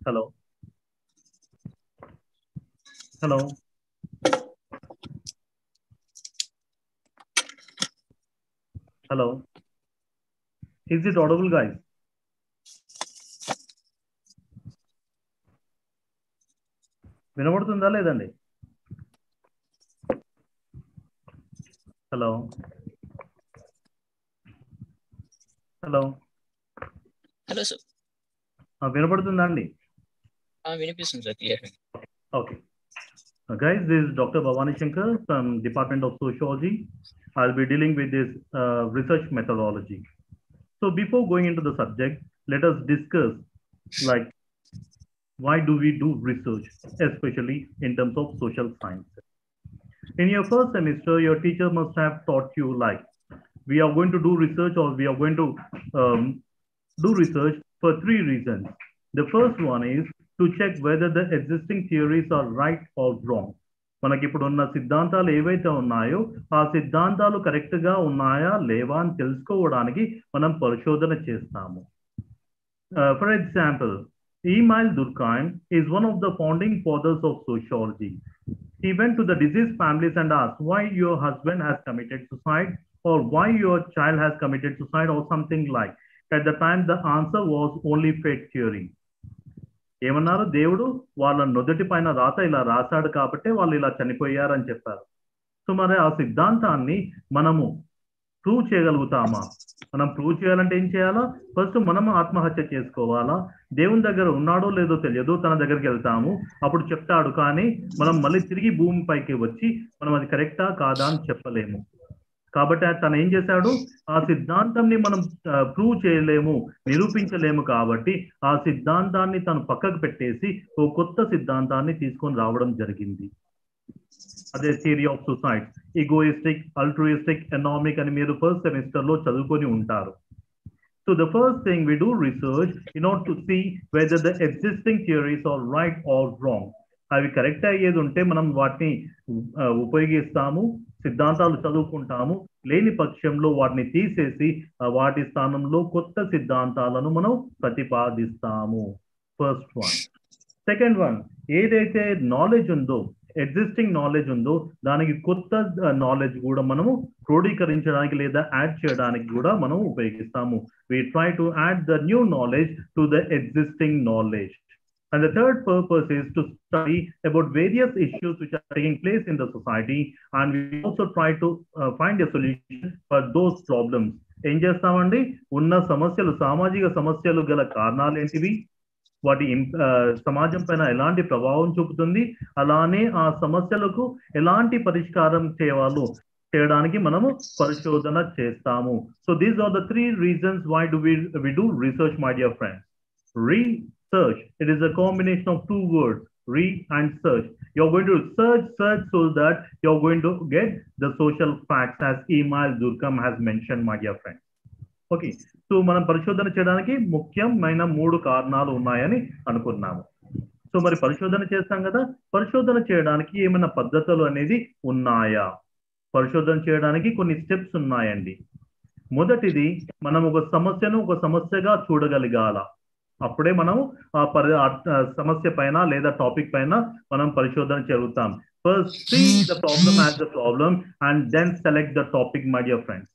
Hello. Hello. Hello. Is it audible, guys? వినబడుతుందా లేదండి? Hello hello hello sir. వినబడుతుందా అండి? వినిపిస్తుంది sir, clear. Okay. Guys, this is Dr. Bhavani Shankar from Department of Sociology. I'll be dealing with this research methodology. So before going into the subject, let us discuss like why do we do research, especially in terms of social science. In your first semester, your teacher must have taught you like we are going to do research or we are going to do research for three reasons. The first one is to check whether the existing theories are right or wrong. మనకి ఇప్పుడు ఉన్న సిద్ధాంతాలు ఏవైతే ఉన్నాయో ఆ సిద్ధాంతాలు correct గా ఉన్నాయా లేవా అని తెలుసుకోవడానికి మనం పరిశోధన చేస్తాము. For example, Emil Durkheim is one of the founding fathers of sociology. He went to the deceased families and asked why your husband has committed suicide or why your child has committed suicide or something like. At the time, the answer was only fate theory. ఏమన్నారు? దేవుడు వాళ్ళ నుదుటి పైన రాత ఇలా రాశాడు కాబట్టి వాళ్ళు ఇలా చనిపోయారని చెప్పారు. సో మరి ఆ సిద్ధాంతాన్ని మనము ప్రూవ్ చేయగలుగుతామా? మనం ప్రూవ్ చేయాలంటే ఏం చేయాలా? ఫస్ట్ మనం ఆత్మహత్య చేసుకోవాలా? దేవుని దగ్గర ఉన్నాడో లేదో తెలియదు, తన దగ్గరికి వెళ్తాము, అప్పుడు చెప్తాడు, కానీ మనం మళ్ళీ తిరిగి భూమిపైకి వచ్చి మనం అది కరెక్టా కాదా అని చెప్పలేము. కాబట్టి తను ఏం చేశాడు? ఆ సిద్ధాంతాన్ని మనం ప్రూవ్ చేయలేము, నిరూపించలేము, కాబట్టి ఆ సిద్ధాంతాన్ని తను పక్కకు పెట్టేసి ఓ కొత్త సిద్ధాంతాన్ని తీసుకొని రావడం జరిగింది. అదే theory of suicide, egoistic, అల్ట్రూయిస్టిక్, anaemic అని మీరు ఫస్ట్ సెమిస్టర్ లో చదువుకొని ఉంటారు. So the first thing we do research in order to see whether the existing theories are right or wrong. అవి కరెక్ట్ అయ్యేది ఉంటే మనం వాటిని ఉపయోగిస్తాము, సిద్ధాంతాలు చదువుకుంటాము. లేని పక్షంలో వాటిని తీసేసి వాటి స్థానంలో కొత్త సిద్ధాంతాలను మనం ప్రతిపాదిస్తాము. First one. సెకండ్ వన్, ఏదైతే నాలెడ్జ్ ఉందో, ఎగ్జిస్టింగ్ నాలెడ్జ్ ఉందో దానికి కొత్త నాలెడ్జ్ కూడా మనము క్రోడీకరించడానికి లేదా యాడ్ చేయడానికి కూడా మనం ఉపయోగిస్తాము. We try to add the new knowledge to the existing knowledge. And the third purpose is to study about various issues which are taking place in the society, and we also try to find a solution for those problems. ఏం చేస్తామండి? ఉన్న సమస్యలు, సామాజిక సమస్యలు గల కారణాలు ఏంటివి, వాటి సమాజం పైన ఎలాంటి ప్రభావం చూపుతుంది, అలానే ఆ సమస్యలకు ఎలాంటి పరిష్కారం చేయడానికి మనము పరిశోధన చేస్తాము. So these are the three reasons why do we do research, my dear friends. Research, it is a combination of two words, re and search. You're going to search so that you're going to get the social facts as Emil Durkheim has mentioned, my dear friends. Okay, so మనం పరిశోధన చేయడానికి ముఖ్యమైన 3 కారణాలు ఉన్నాయని అనుకున్నాము. So మరి పరిశోధన చేస్తాం కదా, పరిశోధన చేయడానికి ఏమైనా పద్ధతులు అనేది ఉన్నాయా? పరిశోధన చేయడానికి కొన్ని స్టెప్స్ ఉన్నాయండి. మొదటిది, మనం ఒక సమస్యను ఒక సమస్యగా చూడగలిగాల, అప్పుడే మనం ఆ సమస్య పైన లేదా టాపిక్ పైన మనం పరిశోధన జరుగుతాం. First see the problem as the problem and then select the topic, my dear friends.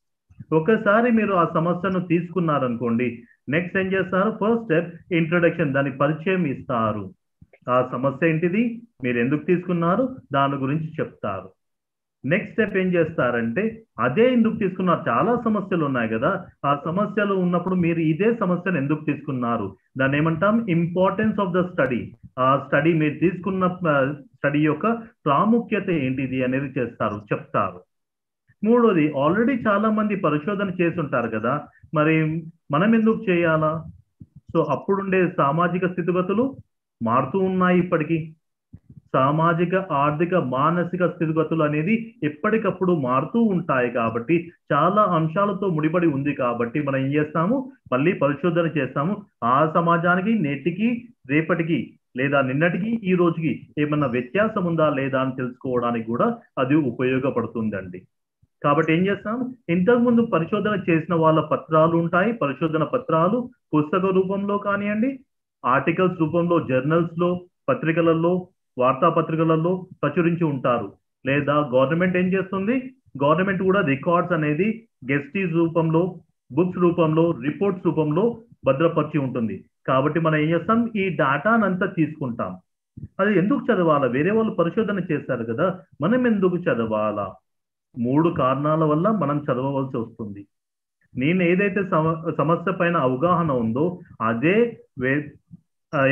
ఒకసారి మీరు ఆ సమస్యను తీసుకున్నారనుకోండి, నెక్స్ట్ ఏం చేస్తారు? ఫస్ట్ స్టెప్ ఇంట్రొడక్షన్, దాని పరిచయం ఇస్తారు. ఆ సమస్య ఏంటిది, మీరు ఎందుకు తీసుకున్నారు, దాని గురించి చెప్తారు. నెక్స్ట్ స్టెప్ ఏం చేస్తారంటే, అదే ఎందుకు తీసుకున్నారు, చాలా సమస్యలు ఉన్నాయి కదా, ఆ సమస్యలు ఉన్నప్పుడు మీరు ఇదే సమస్యను ఎందుకు తీసుకున్నారు, దాన్ని ఏమంటాం? Importance of the study. ఆ స్టడీ, మీరు తీసుకున్న స్టడీ యొక్క ప్రాముఖ్యత ఏంటిది అనేది చెప్తారు. మూడోది, ఆల్రెడీ చాలా మంది పరిశోధన చేసి ఉంటారు కదా, మరి మనం ఎందుకు చేయాలా? సో అప్పుడుండే సామాజిక స్థితిగతులు మారుతూ ఉన్నాయి. ఇప్పటికీ సామాజిక, ఆర్థిక, మానసిక స్థితిగతులు అనేది ఎప్పటికప్పుడు మారుతూ ఉంటాయి కాబట్టి, చాలా అంశాలతో ముడిపడి ఉంది కాబట్టి మనం ఏం చేస్తాము? మళ్ళీ పరిశోధన చేస్తాము. ఆ సమాజానికి నేటికి, రేపటికి లేదా నిన్నటికి, ఈ రోజుకి ఏమన్నా వ్యత్యాసం ఉందా లేదా అని తెలుసుకోవడానికి కూడా అది ఉపయోగపడుతుందండి. కాబట్టి ఏం చేస్తాం? ఇంతకుముందు పరిశోధన చేసిన వాళ్ళ పత్రాలు ఉంటాయి, పరిశోధన పత్రాలు పుస్తక రూపంలో కానివ్వండి, ఆర్టికల్స్ రూపంలో జర్నల్స్లో, పత్రికలలో, వార్తాపత్రికలలో ప్రచురించి ఉంటారు. లేదా గవర్నమెంట్ ఏం చేస్తుంది, గవర్నమెంట్ కూడా రికార్డ్స్ అనేది గెస్టీస్ రూపంలో, బుక్స్ రూపంలో, రిపోర్ట్స్ రూపంలో భద్రపరిచి ఉంటుంది. కాబట్టి మనం ఏం చేస్తాం, ఈ డేటానంతా తీసుకుంటాం. అది ఎందుకు చదవాలా? వేరే వాళ్ళు పరిశోధన చేస్తారు కదా, మనం ఎందుకు చదవాలా? 3 కారణాల వల్ల మనం చదవవలసి వస్తుంది. నేను ఏదైతే సమస్య పైన అవగాహన ఉందో అదే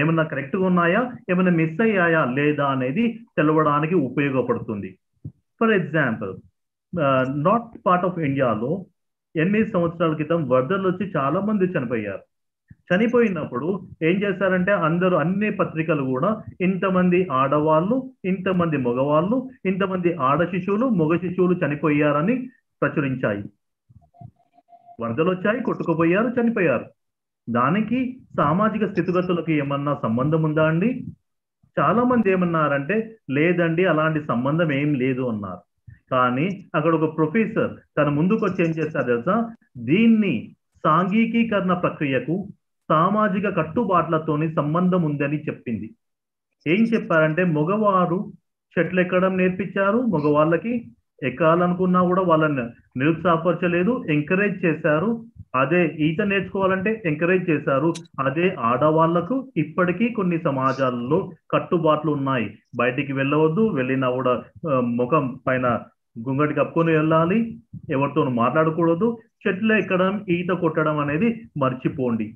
ఏమన్నా కరెక్ట్గా ఉన్నాయా, ఏమైనా మిస్ అయ్యాయా లేదా అనేది తెలవడానికి ఉపయోగపడుతుంది. For example, north part of ఇండియాలో 8 సంవత్సరాల క్రితం వరదలు వచ్చి చాలా మంది చనిపోయారు. చనిపోయినప్పుడు ఏం చేశారంటే అందరూ, అన్ని పత్రికలు కూడా ఇంతమంది ఆడవాళ్ళు, ఇంతమంది మగవాళ్ళు, ఇంతమంది ఆడ శిశువులు, మగ శిశువులు చనిపోయారని ప్రచురించాయి. వరదలు వచ్చాయి, కొట్టుకుపోయారు, చనిపోయారు. దానికి సామాజిక స్థితిగతులకు ఏమన్నా సంబంధం ఉందా అండి? చాలా మంది ఏమన్నారంటే లేదండి, అలాంటి సంబంధం ఏం లేదు అన్నారు. కానీ అక్కడ ఒక ప్రొఫెసర్ తన ముందుకు వచ్చి ఏం చేస్తారు తెలుసా, దీన్ని సాంఘికీకరణ ప్రక్రియకు, సామాజిక కట్టుబాట్లతోని సంబంధం ఉందని చెప్పింది. ఏం చెప్పారంటే మగవారు చెట్లు ఎక్కడం నేర్పించారు, మగవాళ్ళకి ఎక్కాలనుకున్నా కూడా వాళ్ళని నిరుత్సాహపరచలేదు, ఎంకరేజ్ చేశారు. అదే ఈత నేర్చుకోవాలంటే ఎంకరేజ్ చేశారు. అదే ఆడవాళ్లకు ఇప్పటికీ కొన్ని సమాజాల్లో కట్టుబాట్లు ఉన్నాయి. బయటికి వెళ్ళవద్దు, వెళ్ళినా కూడా ముఖం పైన గుంగటి కప్పుకొని వెళ్ళాలి, ఎవరితో మాట్లాడకూడదు, చెట్లు ఎక్కడం, ఈత కొట్టడం అనేది మర్చిపోండి.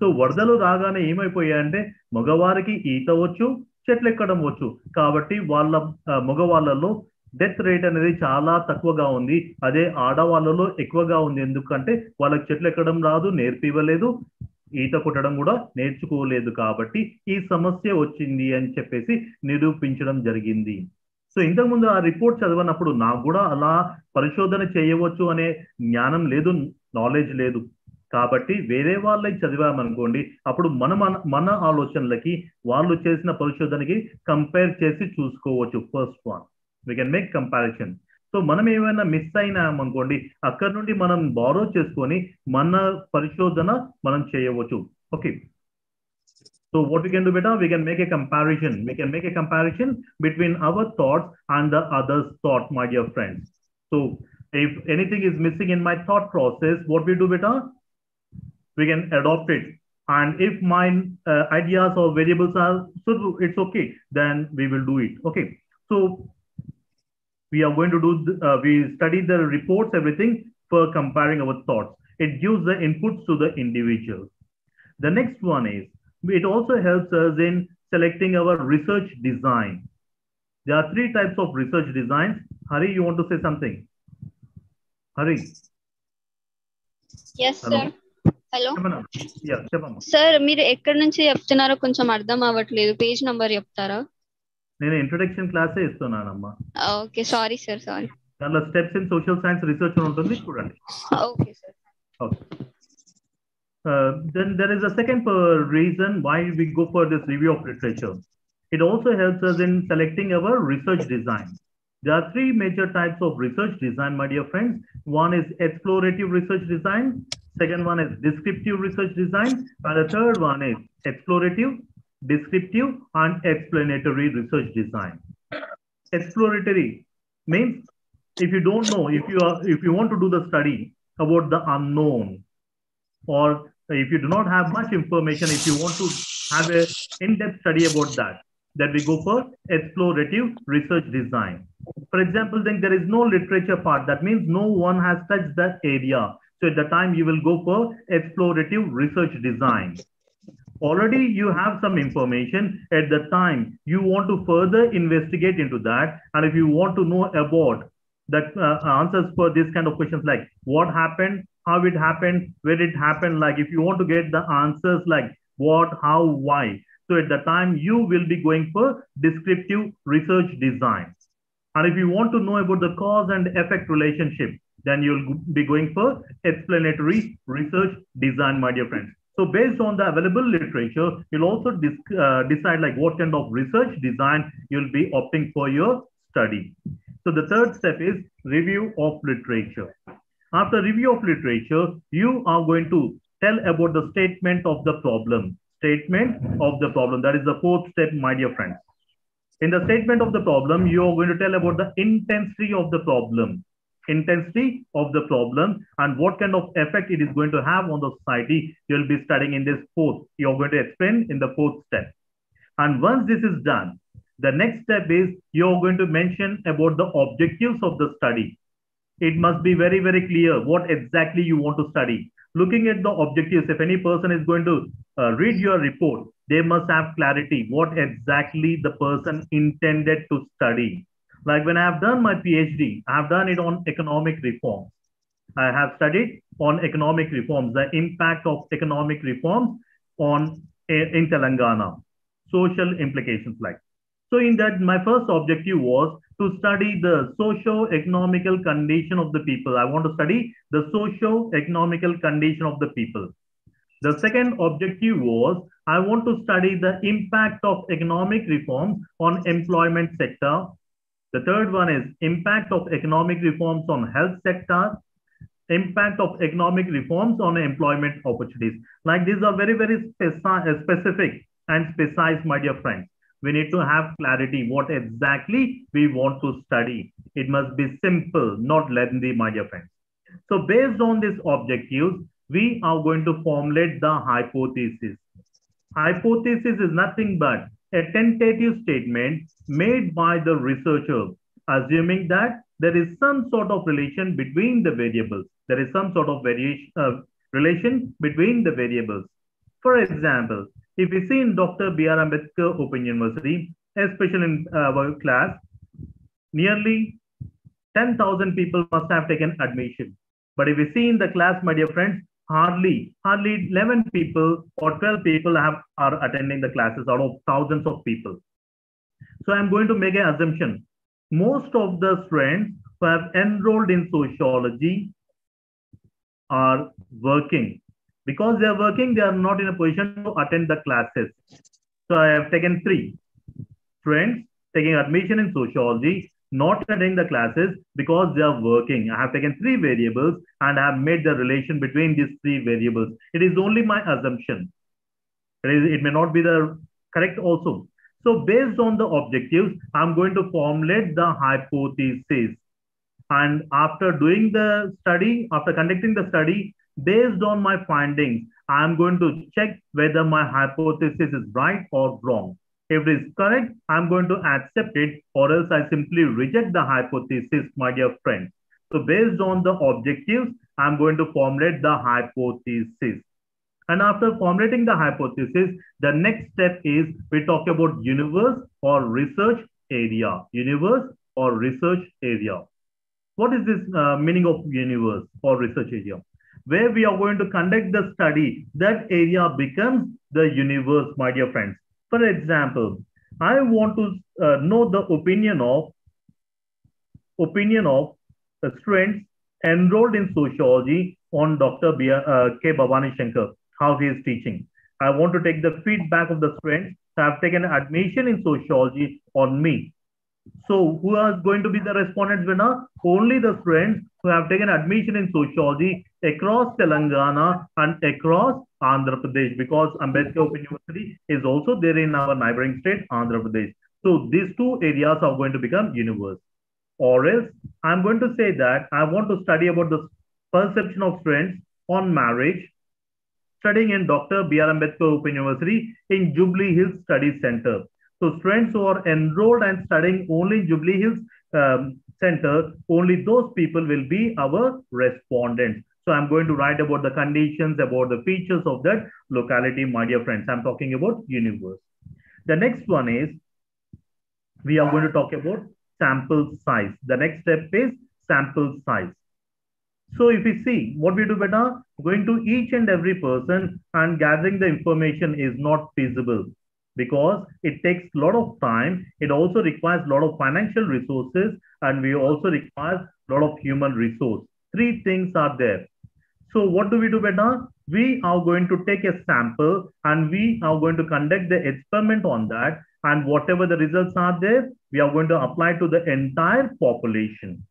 సో వరదలు రాగానే ఏమైపోయాయంటే మగవారికి ఈత వచ్చు, చెట్లు ఎక్కడం వచ్చు. కాబట్టి వాళ్ళ మగవాళ్ళలో డెత్ రేట్ అనేది చాలా తక్కువగా ఉంది. అదే ఆడవాళ్ళలో ఎక్కువగా ఉంది. ఎందుకంటే వాళ్ళకి చెట్లు ఎక్కడం రాదు, నేర్పివ్వలేదు, ఈత కొట్టడం కూడా నేర్చుకోలేదు. కాబట్టి ఈ సమస్య వచ్చింది అని చెప్పేసి నిరూపించడం జరిగింది. సో ఇంతకుముందు ఆ రిపోర్ట్ చదివినప్పుడు నాకు కూడా అలా పరిశోధన చేయవచ్చు అనే జ్ఞానం లేదు, నాలెడ్జ్ లేదు. కాబట్టి వేరే వాళ్ళకి చదివామనుకోండి, అప్పుడు మన ఆలోచనలకి వాళ్ళు చేసిన పరిశోధనకి కంపేర్ చేసి చూసుకోవచ్చు. First one, we can make comparison. So మనం ఏమైనా మిస్ అయినామనుకోండి, అక్కడ నుండి మనం బారో చేసుకొని మన పరిశోధన మనం చేయవచ్చు. Okay, so what we can do, beta, we can make a comparison. We can make a comparison between our thoughts and the other's thought, my dear friends. So if anything is missing in my thought process, what we do, beta, we can adopt it. And if my ideas or variables are, so it's okay, then we will do it. Okay, so we are going to do, we study the reports, everything for comparing our thoughts. It gives the inputs to the individual. The next one is, it also helps us in selecting our research design. There are 3 types of research designs. Hari, you want to say something? Hari? Yes, Hello? sir. Hello. Yeah, చెప్పమ్మా. Sir మీరు ఎక్కడి నుంచి చెప్తున్నారో కొంచెం అర్థం అవ్వట్లేదు, page number చెప్తారా? నేను ఇంట్రొడక్షన్ క్లాసే ఇస్తున్నానమ్మా. Okay, sorry sir, sorry. దాంట్లో steps in social science research ఉంటుంది, చూడండి. Okay sir. Okay. Then there is a second reason why we go for this review of literature. It also helps us in selecting our research design. There are 3 major types of research design, my dear friends. One is explorative research design. Second one is descriptive research design. And the third one is explorative, descriptive, and explanatory research design. Exploratory means if you don't know, if you want to do the study about the unknown, or if you do not have much information, if you want to have a in-depth study about that, then we go for explorative research design. For example, then there is no literature part. That means no one has touched that area. So at the time you will go for explorative research design. Already you have some information. At the time you want to further investigate into that, and if you want to know about that answers for this kind of questions like what happened, how it happened, where it happened, like if you want to get the answers like what, how, why, so at the time you will be going for descriptive research design. And if you want to know about the cause and effect relationship, then you'll be going for explanatory research design, my dear friends. So based on the available literature, you'll also decide like what kind of research design you'll be opting for your study. So the third step is review of literature. After review of literature, you are going to tell about the statement of the problem. statement of the problem. That is the fourth step, my dear friends. In the statement of the problem, you are going to tell about the intensity of the problem. Intensity of the problem and what kind of effect it is going to have on the society. You'll be studying in this fourth. You're going to explain in the fourth step. And once this is done, the next step is you're going to mention about the objectives of the study. It must be very, very clear what exactly you want to study. Looking at the objectives, if any person is going to read your report, they must have clarity what exactly the person intended to study. Like when I have done my PhD, I have done it on economic reforms. I have studied on economic reforms, the impact of economic reforms on in Telangana, social implications like. So in that, my first objective was to study the socio-economical condition of the people. I want to study the socio-economical condition of the people. The second objective was I want to study the impact of economic reforms on employment sector. The third one is impact of economic reforms on health sector, impact of economic reforms on employment opportunities. Like these are very, very specific and precise, my dear friends. We need to have clarity what exactly we want to study. It must be simple, not lengthy, my dear friends. So based on these objectives, we are going to formulate the hypothesis. Hypothesis is nothing but a tentative statement made by the researcher, assuming that there is some sort of relation between the variables. There is some sort of relation between the variables. For example, if we see in Dr. B.R. Ambedkar Open University, especially in our class, nearly 10,000 people must have taken admission. But if we see in the class, my dear friends, hardly 11 people or 12 people are attending the classes out of thousands of people. So I'm going to make an assumption. Most of the students who have enrolled in sociology are working. Because they are working, they are not in a position to attend the classes. So I have taken 3 students taking admission in sociology, not attending the classes because they are working. I have taken 3 variables and I have made the relation between these 3 variables. It is only my assumption. It may not be the correct also. So based on the objectives, I'm going to formulate the hypothesis. And after doing the study, after conducting the study, based on my findings, I'm going to check whether my hypothesis is right or wrong. If it is correct, I'm going to accept it, or else I simply reject the hypothesis, my dear friends. So based on the objectives, I'm going to formulate the hypothesis. And after formulating the hypothesis, the next step is we talk about universe or research area. Universe or research area. What is this meaning of universe or research area? Where we are going to conduct the study, that area becomes the universe, my dear friends. For example, I want to know the opinion of the students enrolled in sociology on Dr. K. Bhavani Shankar, how he is teaching. I want to take the feedback of the students who have taken admission in sociology on me. So who are going to be the respondents winner? Only the students who have taken admission in sociology across Telangana and across Andhra Pradesh, because Ambedkar Open University is also there in our neighboring state, Andhra Pradesh. So these 2 areas are going to become universe. Or else I'm going to say that I want to study about the perception of students on marriage, studying in Dr. B.R. Ambedkar Open University in Jubilee Hills Study Center. So students who are enrolled and studying only in Jubilee Hills Center, only those people will be our respondents. So I'm going to write about the conditions, about the features of that locality, my dear friends. I'm talking about universe. The next one is, we are going to talk about sample size. The next step is sample size. So if we see what we do better, going to each and every person and gathering the information is not feasible, because it takes a lot of time. It also requires a lot of financial resources, and we also require a lot of human resource. 3 things are there. So what do we do better? We are going to take a sample and we are going to conduct the experiment on that. And whatever the results are there, we are going to apply to the entire population.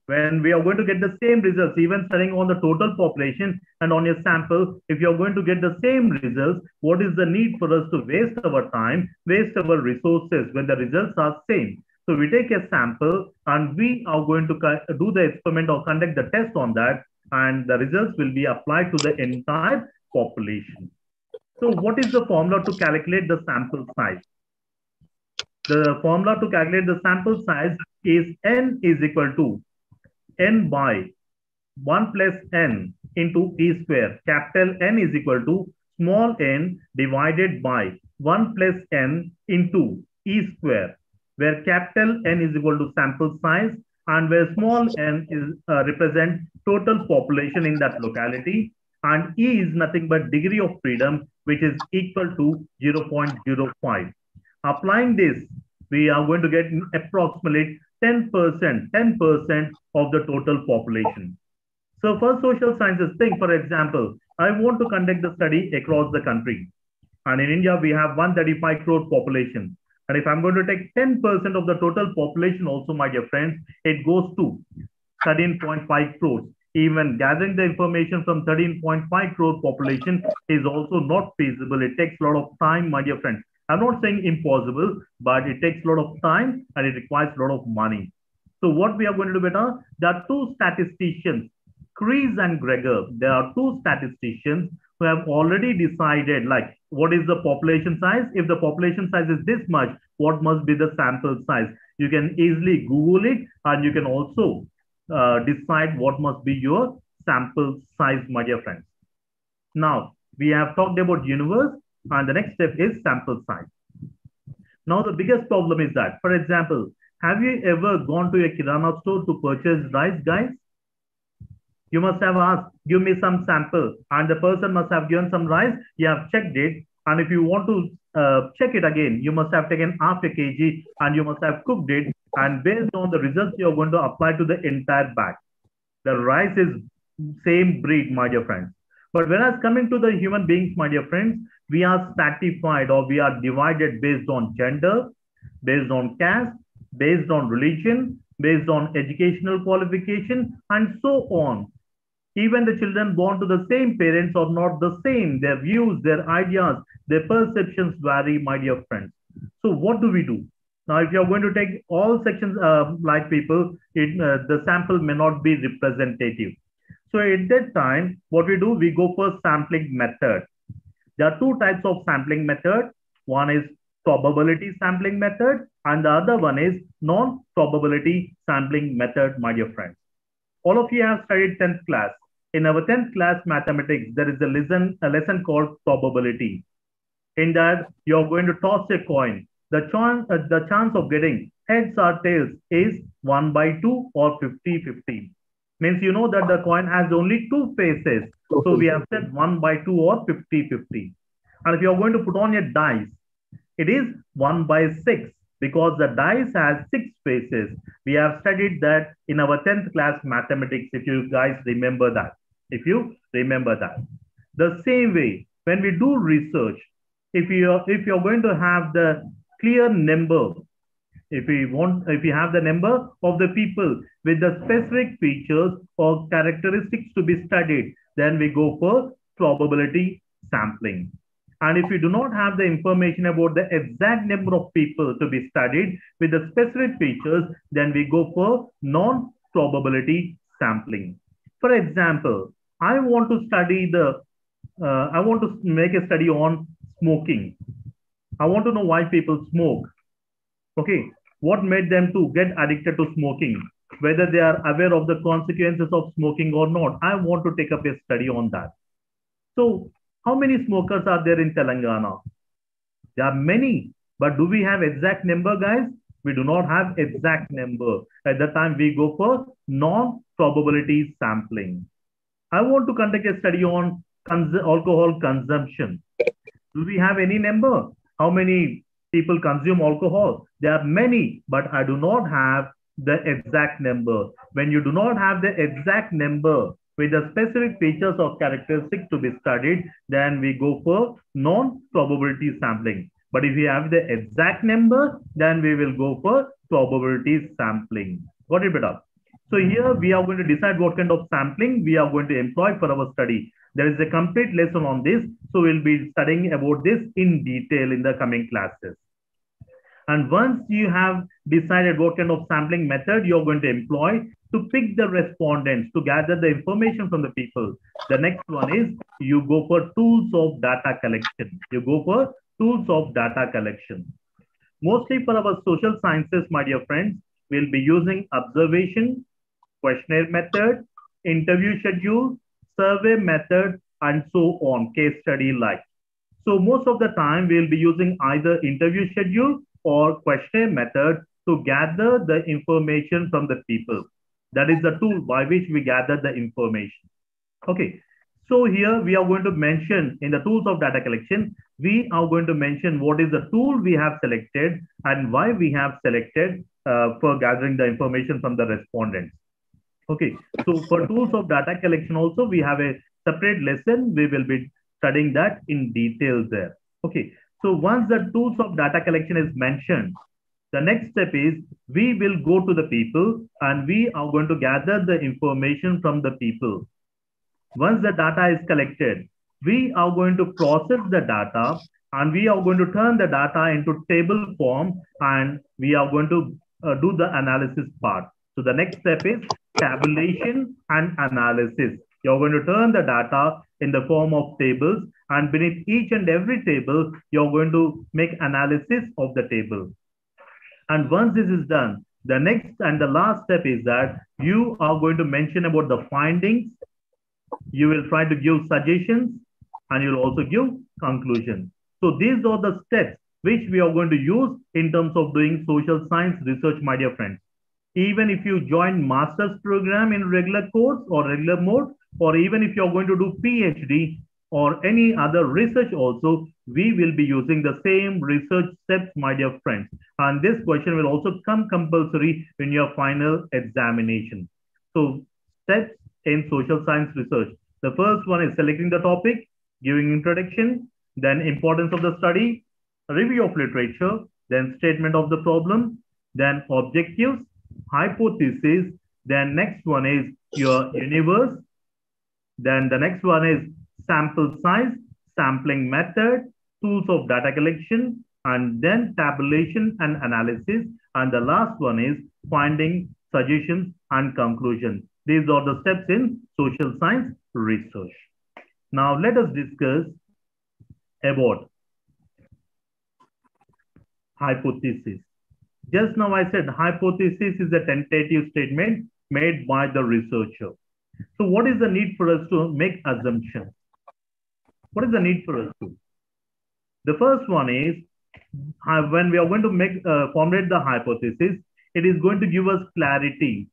When we are going to get the same results, even studying on the total population and on your sample, if you're going to get the same results, what is the need for us to waste our time, waste our resources when the results are same? So we take a sample and we are going to do the experiment or conduct the test on that, and the results will be applied to the entire population. So what is the formula to calculate the sample size? The formula to calculate the sample size is n is equal to n by 1 plus n into e square. Capital N is equal to small n divided by 1 plus n into e square, where capital N is equal to sample size and where small n is represent total population in that locality, and e is nothing but degree of freedom, which is equal to 0.05. Applying this, we are going to get approximately 10% of the total population. So for social sciences, think, for example, I want to conduct the study across the country. And in India, we have 135 crore population. And if I'm going to take 10% of the total population also, my dear friends, it goes to 13.5 crores. Even gathering the information from 13.5 crore population is also not feasible. It takes a lot of time, my dear friends. I'm not saying impossible, but it takes a lot of time and it requires a lot of money. So what we are going to do, beta, there are two statisticians, Kreis and Gregor. There are two statisticians who have already decided, like, what is the population size? If the population size is this much, what must be the sample size? You can easily Google it, and you can also decide what must be your sample size, my dear friends. Now, we have talked about universe, and the next step is sample size. Now, the biggest problem is that, for example, have you ever gone to a Kirana store to purchase rice, guys? You must have asked, give me some sample, and the person must have given some rice. You have checked it, and if you want to check it again, you must have taken half a kg and you must have cooked it, and based on the results, you're going to apply to the entire bag. The rice is same breed, my dear friends. But whereas coming to the human beings, my dear friends, we are stratified or we are divided based on gender, based on caste, based on religion, based on educational qualification, and so on. Even the children born to the same parents are not the same. Their views, their ideas, their perceptions vary, my dear friends. So what do we do? Now, if you're going to take all sections like people, the sample may not be representative. So at that time, what we do, we go for sampling method. There are two types of sampling method. One is probability sampling method, and the other one is non-probability sampling method, my dear friends. All of you have studied 10th class. In our 10th class mathematics, there is a lesson called probability. In that, you're going to toss a coin. The chance of getting heads or tails is 1/2 or 50-50. Means you know that the coin has only two faces. So we have said 1/2 or 50-50. And if you're going to put on a dice, it is 1/6 because the dice has 6 faces. We have studied that in our 10th class mathematics, if you guys remember that. If you remember that. The same way, when we do research, if you're going to have the clear number, if you have the number of the people with the specific features or characteristics to be studied, then we go for probability sampling. And if you do not have the information about the exact number of people to be studied with the specific features, then we go for non-probability sampling. For example, I want to make a study on smoking. I want to know why people smoke. Okay, what made them to get addicted to smoking? Whether they are aware of the consequences of smoking or not. I want to take up a study on that. So, how many smokers are there in Telangana? There are many, but do we have exact number, guys? We do not have exact number. At that time, we go for non-probability sampling. I want to conduct a study on alcohol consumption. Do we have any number? How many people consume alcohol? There are many, but I do not have the exact number. When you do not have the exact number with the specific features or characteristics to be studied, then we go for non-probability sampling. But if you have the exact number, then we will go for probability sampling. Got it, beta? So here we are going to decide what kind of sampling we are going to employ for our study. There is a complete lesson on this. So we'll be studying about this in detail in the coming classes. And once you have decided what kind of sampling method you're going to employ to pick the respondents, to gather the information from the people, the next one is you go for tools of data collection. You go for tools of data collection. Mostly for our social sciences, my dear friends, we'll be using observation, questionnaire method, interview schedule, survey method, and so on, case study like. So most of the time we'll be using either interview schedule or questionnaire method to gather the information from the people. That is the tool by which we gather the information. Okay. So here we are going to mention in the tools of data collection, we are going to mention what is the tool we have selected and why we have selected for gathering the information from the respondents. Okay. So for tools of data collection also, we have a separate lesson. We will be studying that in detail there. Okay. So once the tools of data collection is mentioned, the next step is we will go to the people and we are going to gather the information from the people. Once the data is collected, we are going to process the data and we are going to turn the data into table form and we are going to do the analysis part. So the next step is tabulation and analysis. You're going to turn the data in the form of tables and beneath each and every table, you're going to make analysis of the table. And once this is done, the next and the last step is that you are going to mention about the findings. You will try to give suggestions and you'll also give conclusions. So these are the steps which we are going to use in terms of doing social science research, my dear friends. Even if you join master's program in regular course or regular mode, or even if you're going to do PhD or any other research also, we will be using the same research steps, my dear friends. And this question will also come compulsory in your final examination. So steps in social science research. The first one is selecting the topic, giving introduction, then importance of the study, review of literature, then statement of the problem, then objectives, hypothesis, then next one is your universe, then the next one is sample size, sampling method, tools of data collection, and then tabulation and analysis. And the last one is finding, suggestions, and conclusions. These are the steps in social science research. Now let us discuss about hypothesis. Just now I said hypothesis is a tentative statement made by the researcher. So what is the need for us to make assumptions? What is the need for us to? The first one is when we are going to formulate the hypothesis, it is going to give us clarity,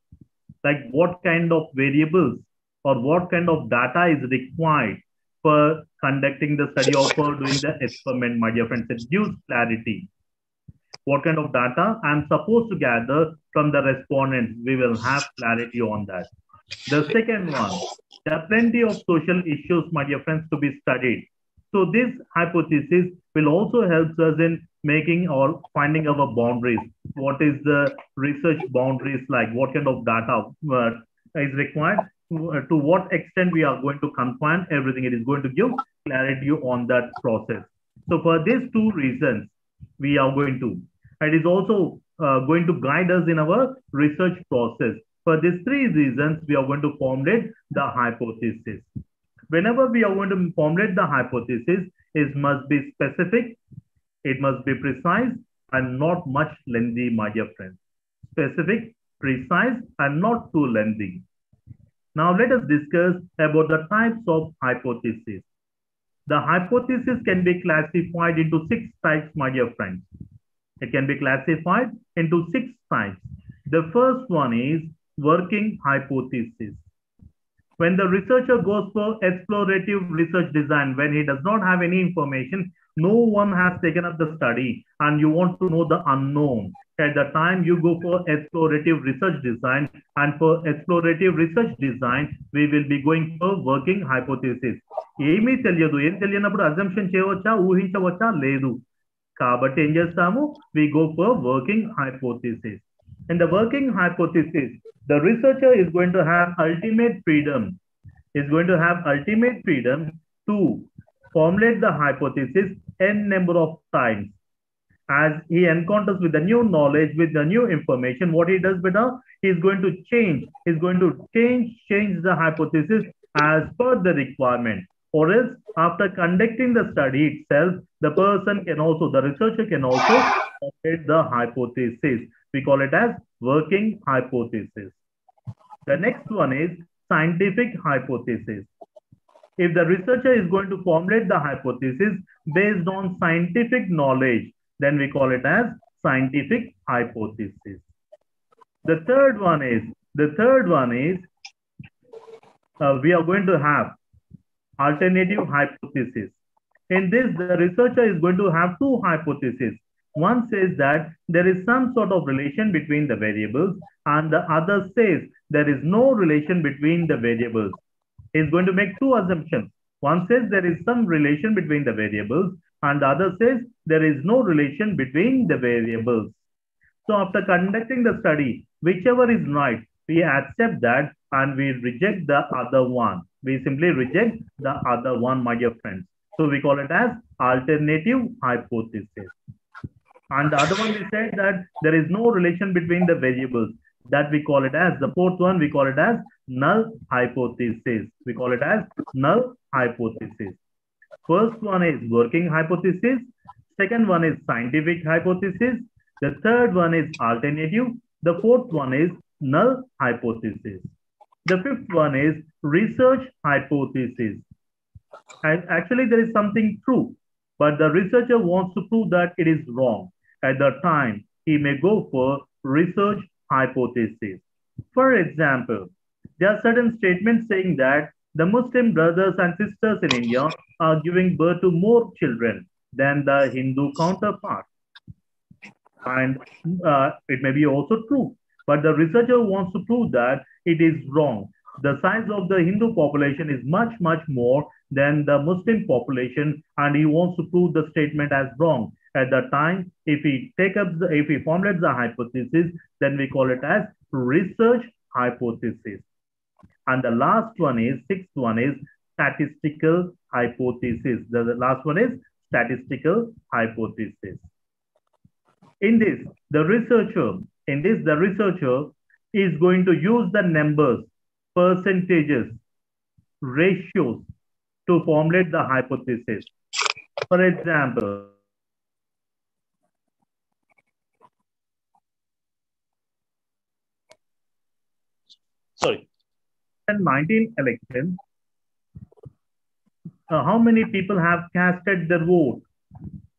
like what kind of variables or what kind of data is required for conducting the study or for doing the experiment, my dear friends. It gives clarity. What kind of data I'm supposed to gather from the respondents, we will have clarity on that. The second one, there are plenty of social issues, my dear friends, to be studied. So this hypothesis will also help us in making or finding our boundaries. What is the research boundaries like? What kind of data is required? To what extent we are going to confine everything? It is going to give clarity on that process. So for these two reasons, we are going to. It is also going to guide us in our research process. For these three reasons, we are going to formulate the hypothesis. Whenever we are going to formulate the hypothesis, it must be specific, it must be precise, and not much lengthy, my dear friends. Specific, precise, and not too lengthy. Now let us discuss about the types of hypothesis. The hypothesis can be classified into 6 types, my dear friends. It can be classified into 6 types. The first one is working hypothesis. When the researcher goes for explorative research design, when he does not have any information, no one has taken up the study, and you want to know the unknown. At the time you go for explorative research design, and for explorative research design, we will be going for working hypothesis. ఏమీ తెలియదు, ఏం తెలియనప్పుడు assumption చేయవచ్చా, ఊహించవచ్చా, లేదు. కాబట్టి ఏం చేస్తాము, we go for working hypothesis. In the working hypothesis, The researcher is going to have ultimate freedom, to formulate the hypothesis n number of times. As he encounters with the new knowledge, with the new information, what he does better, he's going to change the hypothesis as per the requirement. Or else, after conducting the study itself, the researcher can also formulate the hypothesis. We call it as working hypothesis. The next one is scientific hypothesis. If the researcher is going to formulate the hypothesis based on scientific knowledge, then we call it as scientific hypothesis. The third one is we are going to have alternative hypothesis. In this, the researcher is going to have two hypotheses. One says that there is some sort of relation between the variables, and the other says there is no relation between the variables. Is going to make two assumptions. One says there is some relation between the variables, and the other says there is no relation between the variables. So after conducting the study, whichever is right, we accept that and we reject the other one. We simply reject the other one, my dear friends. So we call it as alternative hypothesis. And the other one, we said that there is no relation between the variables. That we call it as, the fourth one, we call it as null hypothesis. We call it as null hypothesis. First one is working hypothesis. Second one is scientific hypothesis. The third one is alternative. The fourth one is null hypothesis. The fifth one is research hypothesis. And actually, there is something true, but the researcher wants to prove that it is wrong. At that time, he may go for research hypothesis. For example, there are certain statements saying that the Muslim brothers and sisters in India are giving birth to more children than the Hindu counterpart. And it may be also true, but the researcher wants to prove that it is wrong. The size of the Hindu population is much, much more than the Muslim population, and he wants to prove the statement as wrong. At that time, if he formulates the hypothesis, then we call it as research hypothesis. And the last one is, sixth one is statistical hypothesis. The last one is statistical hypothesis. In this, the researcher is going to use the numbers, percentages, ratios to formulate the hypothesis. For example, in 19 elections, how many people have casted their vote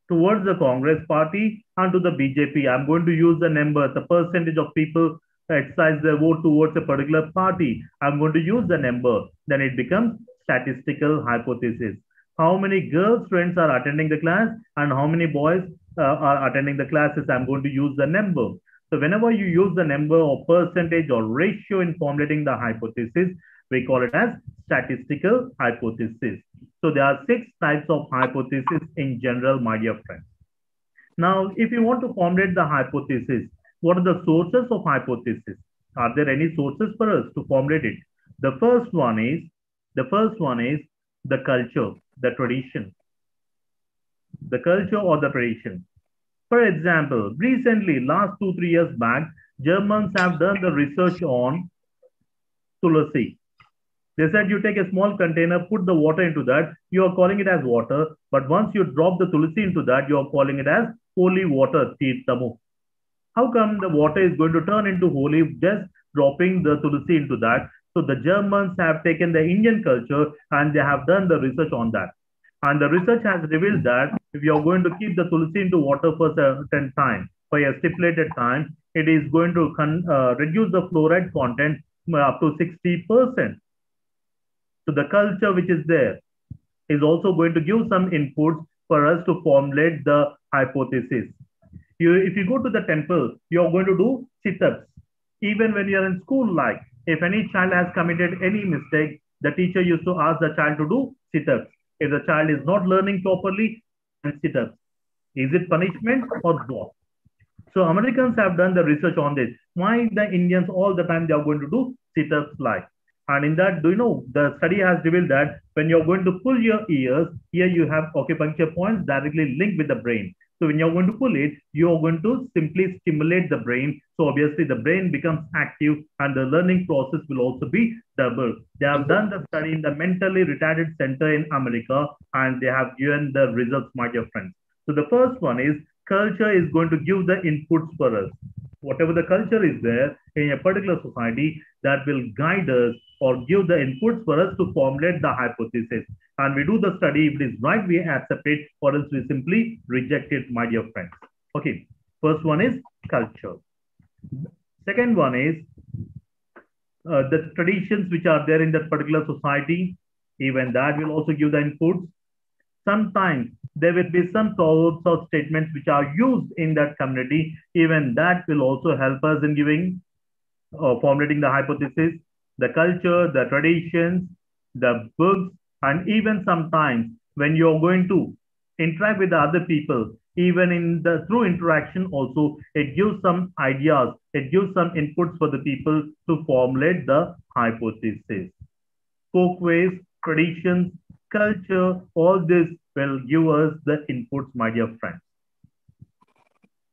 towards the Congress party and to the BJP? I'm going to use the number, the percentage of people exercise their vote towards a particular party. I'm going to use the number. Then it becomes statistical hypothesis. How many girls friends are attending the class and how many boys are attending the classes? I'm going to use the number. So whenever you use the number or percentage or ratio in formulating the hypothesis, we call it as statistical hypothesis. So there are 6 types of hypothesis in general, my dear friends. Now, if you want to formulate the hypothesis, what are the sources of hypothesis? Are there any sources for us to formulate it? The first one is the culture, the tradition. The culture or the tradition. For example, recently, last 2-3 years back, Germans have done the research on tulsi. They said you take a small container, put the water into that, you are calling it as water, but once you drop the tulsi into that, you are calling it as holy water, tirthamu. How come the water is going to turn into holy just dropping the tulsi into that? So the Germans have taken the Indian culture and they have done the research on that. And the research has revealed that if you are going to keep the tulsi into water for a certain time, for a stipulated time, it is going to reduce the fluoride content up to 60%. So the culture which is there is also going to give some inputs for us to formulate the hypothesis. If you go to the temple, you are going to do sit-ups. Even when you are in school, like if any child has committed any mistake, the teacher used to ask the child to do sit-ups. If the child is not learning properly, and sit-ups. Is it punishment or what? So Americans have done the research on this. Why the Indians all the time they are going to do sit-ups like? And in that, do you know the study has revealed that when you're going to pull your ears, here you have acupuncture points directly linked with the brain. So when you're going to pull it, you're going to simply stimulate the brain. So obviously the brain becomes active and the learning process will also be double. They have done the study in the mentally retarded center in America and they have given the results, my dear friends. So the first one is culture is going to give the inputs for us. Whatever the culture is there in a particular society, that will guide us or give the inputs for us to formulate the hypothesis. And we do the study. If it is right, we accept it, or else we simply reject it, my dear friends. Okay. First one is culture. Second one is the traditions which are there in that particular society. Even that will also give the inputs. Sometimes there will be some proverbs or statements which are used in that community. Even that will also help us in giving formulating the hypothesis, the culture, the traditions, the books, and even sometimes when you're going to interact with the other people, even in the through interaction also, it gives some ideas, it gives some inputs for the people to formulate the hypothesis. Folkways, traditions, culture, all this will give us the inputs, my dear friends.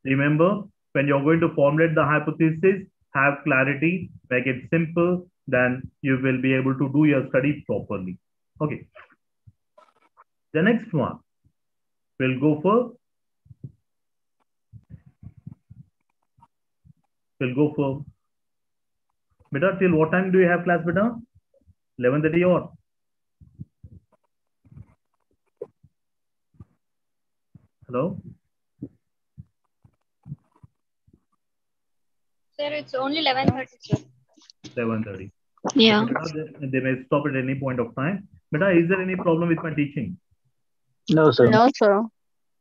Remember, when you're going to formulate the hypothesis, have clarity, make it simple, then you will be able to do your study properly. Okay. The next one will go for beta, till what time do you have class, beta? 11:30 or? Hello? Sir, it's only 11:30, sir. 11:30. Yeah. Okay, they may stop at any point of time. Beta, is there any problem with my teaching? No, sir. No, sir.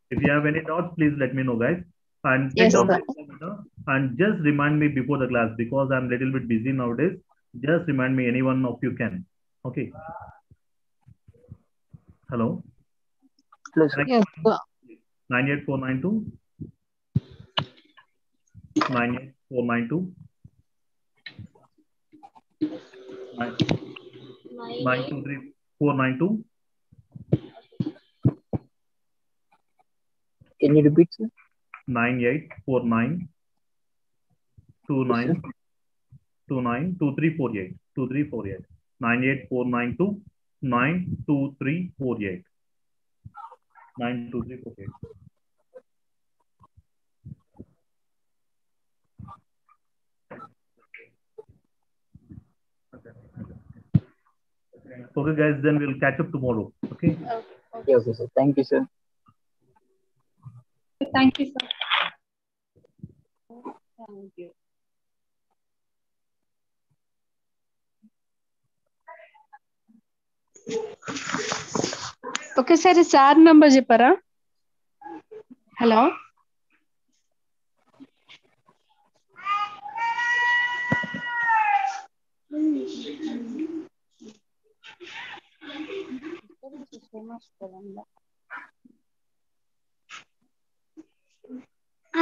If you have any doubts, please let me know, guys. And Yes, take down sir. the and just remind me before the class because I'm a little bit busy nowadays. Just remind me, any one of you can. Okay. Hello. Please. Yes, sir. 98492 98492 923492 Can you repeat, sir? 9849 29 29 2348 2348 98492 92348 92348. Okay, guys, then we'll catch up tomorrow. Okay. Okay, okay, sir. Thank you, sir. Thank you, sir. Thank you. ఒకసారి sir number చెప్పారా? Hello,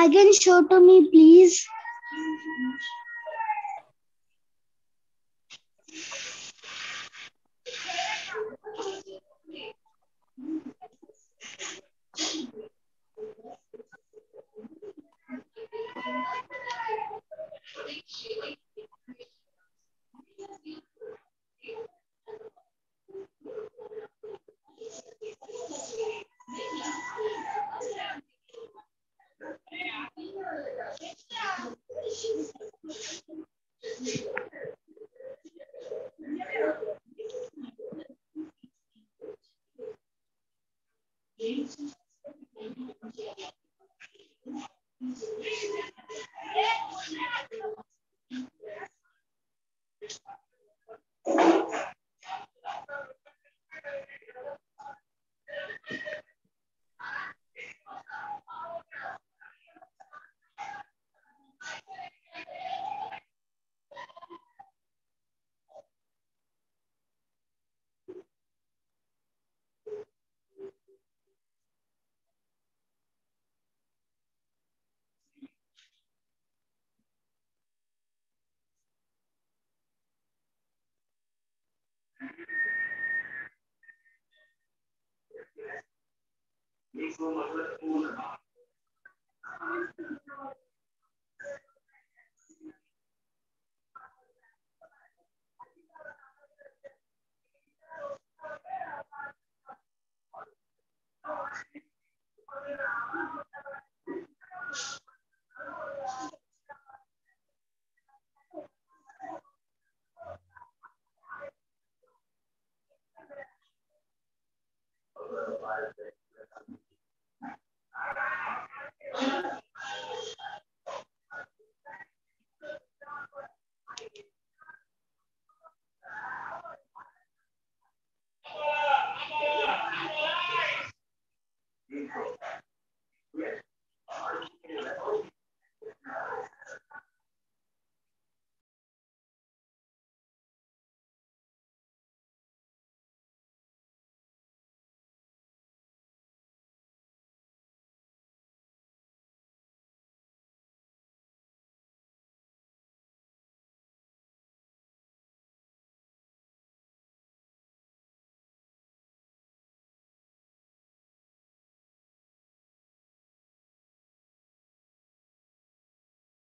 I can show to me, please. మీకు